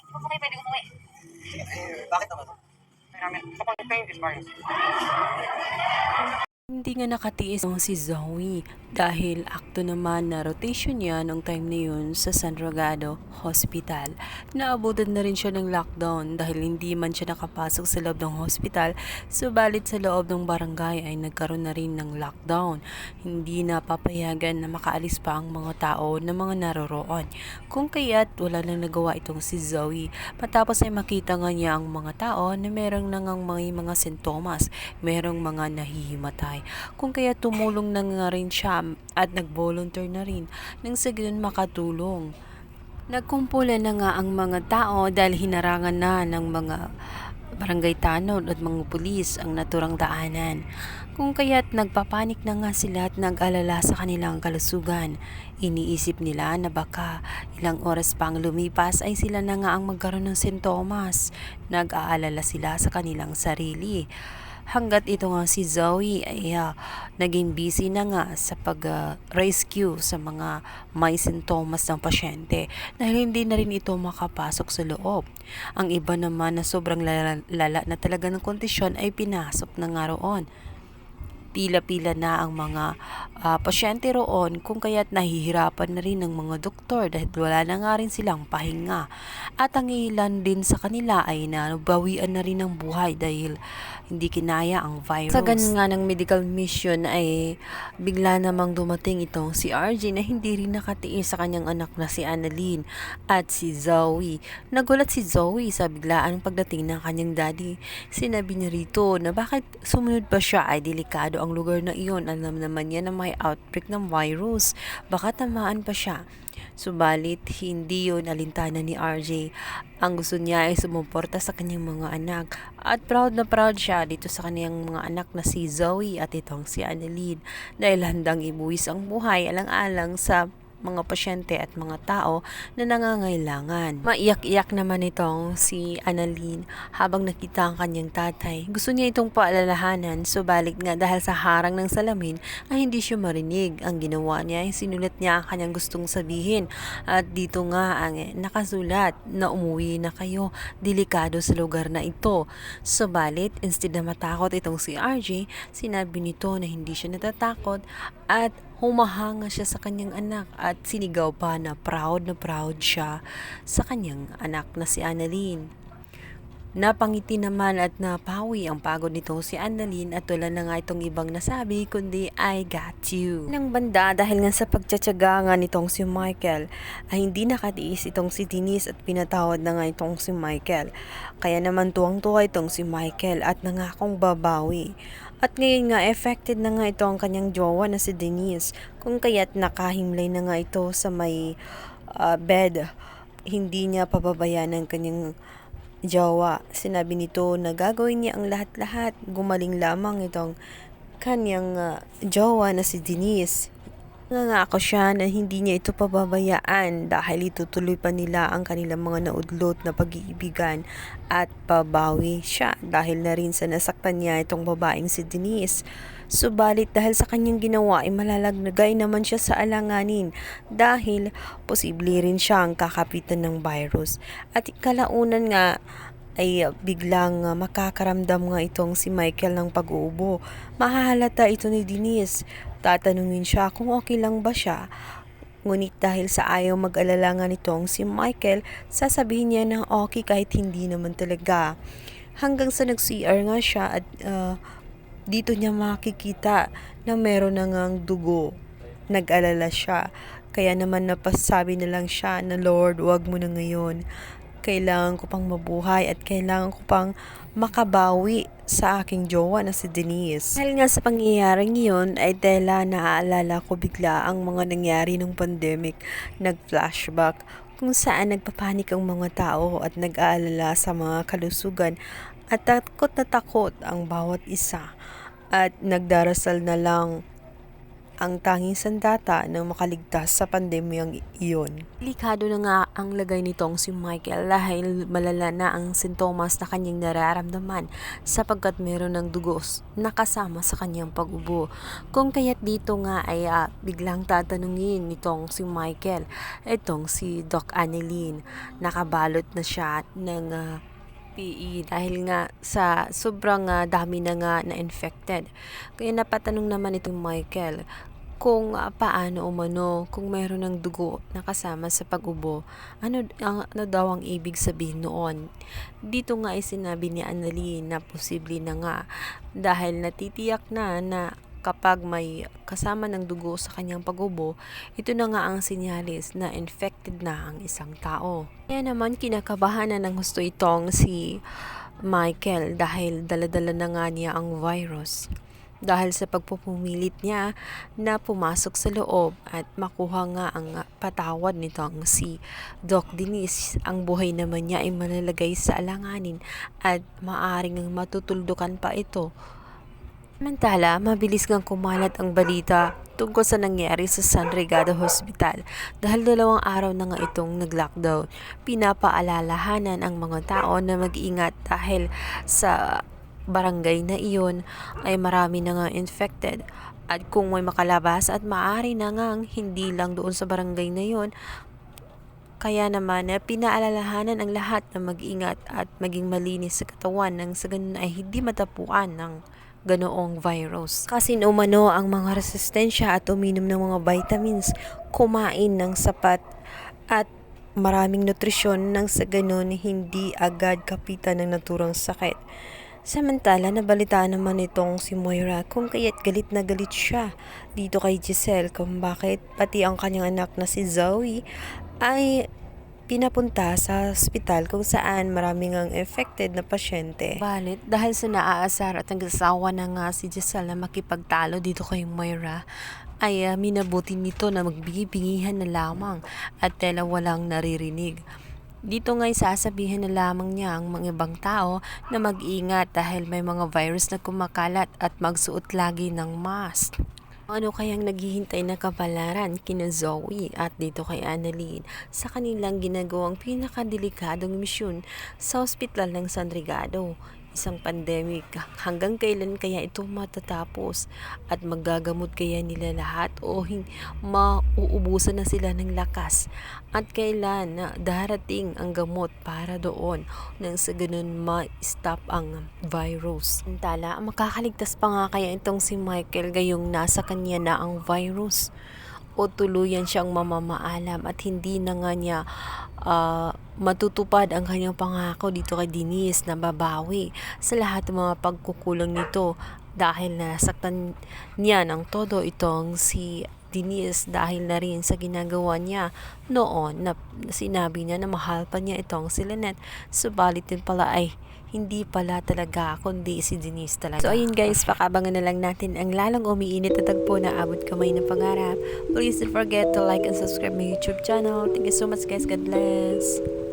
Kung po kayo pwede umuwi. Bakit naman? Namin. Kapag pain is Marius. Hindi nga nakatiis ang si Zoe dahil akto naman na rotation niya nung time na yun sa San Drogado Hospital. Naabutan na rin siya ng lockdown dahil hindi man siya nakapasok sa loob ng hospital, subalit sa loob ng barangay ay nagkaroon na rin ng lockdown. Hindi na papayagan na makaalis pa ang mga tao na mga naroroon. Kung kaya't wala nang nagawa itong si Zoe matapos ay makita nga niya ang mga tao na merong nangang mga sintomas, merong mga nahihimatay. Kung kaya tumulong na nga rin siya at nag-volunteer na rin nang sa ganun makatulong. Nagkumpulan na nga ang mga tao dahil hinarangan na ng mga barangay tanod at mga pulis ang naturang daanan. Kung kaya't nagpapanik na nga sila at nag-alala sa kanilang kalusugan. Iniisip nila na baka ilang oras pang lumipas ay sila na nga ang magkaroon ng sintomas. Nag-aalala sila sa kanilang sarili. Hanggat ito nga si Zoe ay naging busy na nga sa pag-rescue sa mga may sintomas ng pasyente dahil hindi na rin ito makapasok sa loob. Ang iba naman na sobrang lala na talaga ng kondisyon ay pinasok na nga roon. Pila-pila na ang mga pasyente roon kung kaya't nahihirapan na rin ng mga doktor dahil wala na nga rin silang pahinga. At ang ilan din sa kanila ay nabawian na rin ng buhay dahil hindi kinaya ang virus. Sa ganun nga ng medical mission ay bigla namang dumating itong si RJ na hindi rin nakatiis sa kanyang anak na si Annalyn at si Zoe. Nagulat si Zoe sa biglaan pagdating ng kanyang daddy. Sinabi niya rito na bakit sumunod pa siya ay delikado ang lugar na iyon. Alam naman niya na may outbreak ng virus. Baka tamaan pa siya. Subalit, hindi yun alintana ni RJ. Ang gusto niya ay sumuporta sa kanyang mga anak. At proud na proud siya dito sa kanyang mga anak na si Zoe at itong si Annalyn. Dahil handang ibuwis ang buhay alang-alang sa mga pasyente at mga tao na nangangailangan. Maiyak-iyak naman itong si Annalyn habang nakita ang kanyang tatay. Gusto niya itong paalalahanan, subalit nga dahil sa harang ng salamin ay hindi siya marinig. Ang ginawa niya ay sinulat niya ang kanyang gustong sabihin at dito nga ang nakasulat na umuwi na kayo, delikado sa lugar na ito. Subalit instead na matakot itong si RJ, sinabi nito na hindi siya natatakot at humahanga siya sa kanyang anak at sinigaw pa na proud siya sa kanyang anak na si Annalyn. Napangiti naman at napawi ang pagod nito si Annalyn at wala na nga itong ibang nasabi kundi I got you. Nang banda dahil nga sa pagtsatsaga nga nitong si Michael ay hindi nakatiis itong si Denise at pinatawad na nga itong si Michael. Kaya naman tuwang-tuwa itong si Michael at nangakong babawi. At ngayon nga, affected na nga ito ang kanyang jowa na si Denise. Kung kaya't nakahimlay na nga ito sa may bed. Hindi niya pababayaan ang kanyang jowa. Sinabi nito na gagawin niya ang lahat-lahat. Gumaling lamang itong kanyang jowa na si Denise. Nangako siya na hindi niya ito pababayaan dahil itutuloy pa nila ang kanilang mga naudlot na pag-iibigan at pabawi siya dahil na rin sa nasaktan niya itong babaeng si Denise. Subalit dahil sa kanyang ginawa ay malalagnagay naman siya sa alanganin dahil posible rin siyang kakapitan ng virus. At kalaunan nga ay biglang makakaramdam nga itong si Michael ng pag-uubo. Mahahalata ito ni Denise. Tatanungin siya kung okay lang ba siya. Ngunit dahil sa ayaw mag-alala nga nitong si Michael, sasabihin niya na okay kahit hindi naman talaga. Hanggang sa nag-CR nga siya at dito niya makikita na meron na ngang dugo. Nag-alala siya. Kaya naman napasabi na lang siya na Lord, wag mo na ngayon. Kailangan ko pang mabuhay at kailangan ko pang makabawi sa aking jowa na si Denise. Dahil nga sa pangyayaring yun ay tela naaalala ko bigla ang mga nangyari ng pandemic. Nag-flashback kung saan nagpapanik ang mga tao at nag-aalala sa mga kalusugan at takot na takot ang bawat isa at nagdarasal na lang ang tanging sandata ng makaligtas sa pandemyang iyon. Delikado na nga ang lagay nitong si Michael dahil malala na ang sintomas na kanyang nararamdaman sapagkat meron ng dugos na kasama sa kanyang pag-ubo. Kung kaya't dito nga ay biglang tatanungin nitong si Michael, itong si Doc Annalyn, nakabalot na siya ng PE dahil nga sa sobrang dami na nga na-infected. Kaya napatanong naman itong Michael kung paano umano kung mayroon ng dugo na kasama sa pag-ubo, ano daw ang ibig sabihin noon. Dito nga ay sinabi ni Annalyn na posible na nga dahil natitiyak na kapag may kasama ng dugo sa kanyang pag-ubo, ito na nga ang sinyalis na infected na ang isang tao. Kaya naman kinakabahan na ng gusto itong si Michael dahil daladala na nga niya ang virus. Dahil sa pagpupumilit niya na pumasok sa loob at makuha nga ang patawad nitong si Doc Denise, ang buhay naman niya ay malalagay sa alanganin at maaring matutuldukan pa ito. Samantala, mabilis ngang kumalat ang balita tungkol sa nangyari sa San Regado Hospital dahil 2 araw na nga itong nag-lockdown. Pinapaalalahanan ang mga tao na mag-ingat dahil sa barangay na iyon ay marami na nga infected. At kung may makalabas at maaari na nga hindi lang doon sa barangay na iyon, kaya naman pinaalalahanan ang lahat na mag-ingat at maging malinis sa katawan nang sa ganun ay hindi matapuan ng ganoong virus. Kasi umano ang mga resistensya at uminom ng mga vitamins, kumain ng sapat at maraming nutrisyon nang sa ganun hindi agad kapitan ng naturang sakit. Samantala, nabalitaan naman itong si Moira kung kaya't galit na galit siya dito kay Giselle kung bakit pati ang kanyang anak na si Zoe ay pinapunta sa ospital kung saan maraming ang affected na pasyente. Balit, dahil sa naaasar at nagsasawa na nga si Giselle na makipagtalo dito kay Moira, ay minabuti nito na magbigay-bingihan na lamang at tela walang naririnig. Dito nga'y sasabihin na lamang niya ang mga ibang tao na mag-ingat dahil may mga virus na kumakalat at magsuot lagi ng mask. Ano kayang naghihintay na kapalaran kina Zoe at dito kay Annalyn sa kanilang ginagawang pinakadelikadong misyon sa ospital ng San Regado? Isang pandemic, hanggang kailan kaya ito matatapos at magagamot kaya nila lahat o mauubusan na sila ng lakas at kailan na darating ang gamot para doon nang sa ganun ma-stop ang virus. Samantala, makakaligtas pa nga kaya itong si Michael gayong nasa kanya na ang virus o tuluyan siyang mamamaalam at hindi na nga niya matutupad ang kanyang pangako dito kay Denise na babawi sa lahat ng mga pagkukulang nito dahil nasaktan niya ng todo itong si Denise dahil na rin sa ginagawa niya noon na sinabi niya na mahal pa niya itong si Lynette, subalit din pala ay hindi pala talaga kundi si Denise talaga. So ayun guys, pakabangan na lang natin ang lalong umiinit na tagpo na abot kamay ng pangarap. Please don't forget to like and subscribe my YouTube channel. Thank you so much guys. God bless.